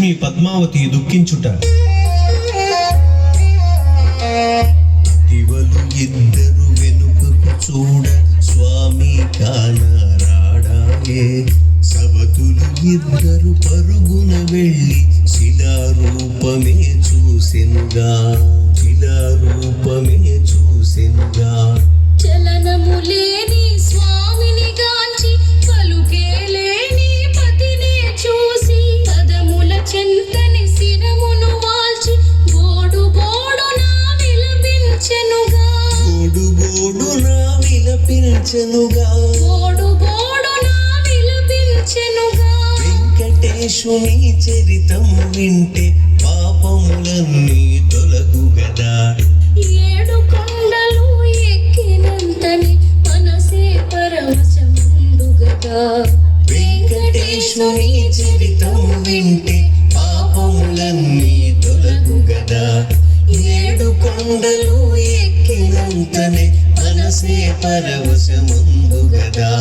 లక్ష్మీ పద్మావతి దుఃఖించుట. దివలు ఇద్దరు వెనుకకు చూడ స్వామి కానరాడాయే. సవతులు ఇద్దరు పరుగున వెళ్ళి శిలారూపమే చూసెనుగా, శిలారూపమే చూసెనుగా. చలనము లేని స్వామిని గాంచి పలుకే లేని పతినే చూసి పదముల చెంతని శిరమును వాల్చి గోడు గోడునా విలపించెనుగా, గోడు గోడునా విలపించెనుగా, గోడు గోడునా విలపించెనుగా. వెంకటేశుని చరితం వింటే పాపములన్నీ తొలగు గదా. ఏడు కొండలు ఎక్కినంతని మనసే పరవశముండు గదా. వెంకటేశుని చరితం వింటే పాపములన్నీ తొలగు గదా. ఏడు కొండలు ఎక్కినంతనే మనసే పరవశముందు గదా.